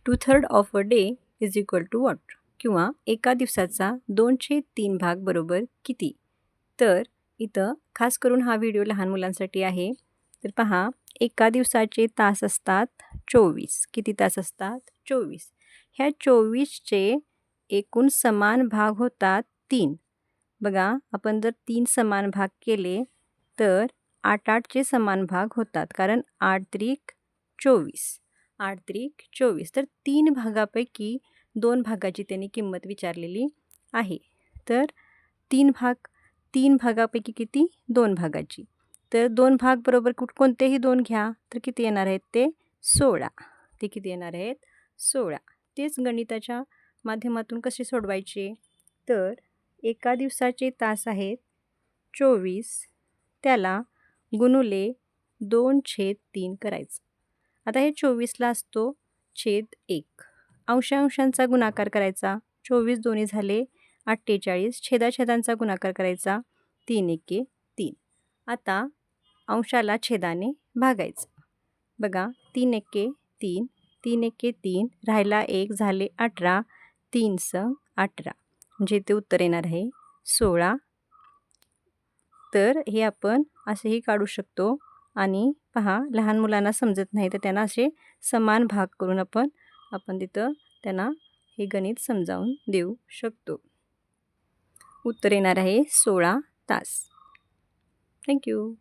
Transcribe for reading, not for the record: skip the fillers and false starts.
2/3 of a day is equal to what? किंवा एका दिवसाचा 2/3 भाग बरोबर किती? तर इथं खास करून हा व्हिडिओ लहान मुलांसाठी आहे. तर पहा, एका दिवसाचे तास असतात 24. किती तास असतात? 24. ह्या 24चे एकूण समान भाग होतात 3. बघा, आपण जर 3 समान भाग केले तर 8-8चे समान भाग होतात. कारण 8 त्रिक 24. 8 त्रिक 24. तर 3 भागापैकी 2 भागाची त्यांनी किंमत विचारलेली आहे. तर 3 भागापैकी किती? 2 भागाची. तर 2 भाग बरोबर कोणतेही 2 घ्या तर किती येणार आहेत ते? 16. ते किती येणार आहेत? 16. तेच गणिताच्या माध्यमातून कसे सोडवायचे? तर एका दिवसाचे तास आहेत 24, त्याला गुणुले 2/3 करायचं. आता हे 24ला असतो छेद 1. अंशांचा गुणाकार करायचा. 24 दोन्ही झाले 48. छेदाछेदांचा गुणाकार करायचा. 3 एके 3. आता अंशाला छेदाने भागायचं. बघा, 3 एके 3, 3 एके 3, राहिला 1 झाले 18, 3 स 18. म्हणजे ते उत्तर येणार आहे 16. तर हे आपण असेही काढू शकतो. आणि पहा, लहान मुलांना समजत नाही तर त्यांना असे समान भाग करून आपण तिथं त्यांना हे गणित समजावून देऊ शकतो. उत्तर येणार आहे 16 तास. थँक्यू.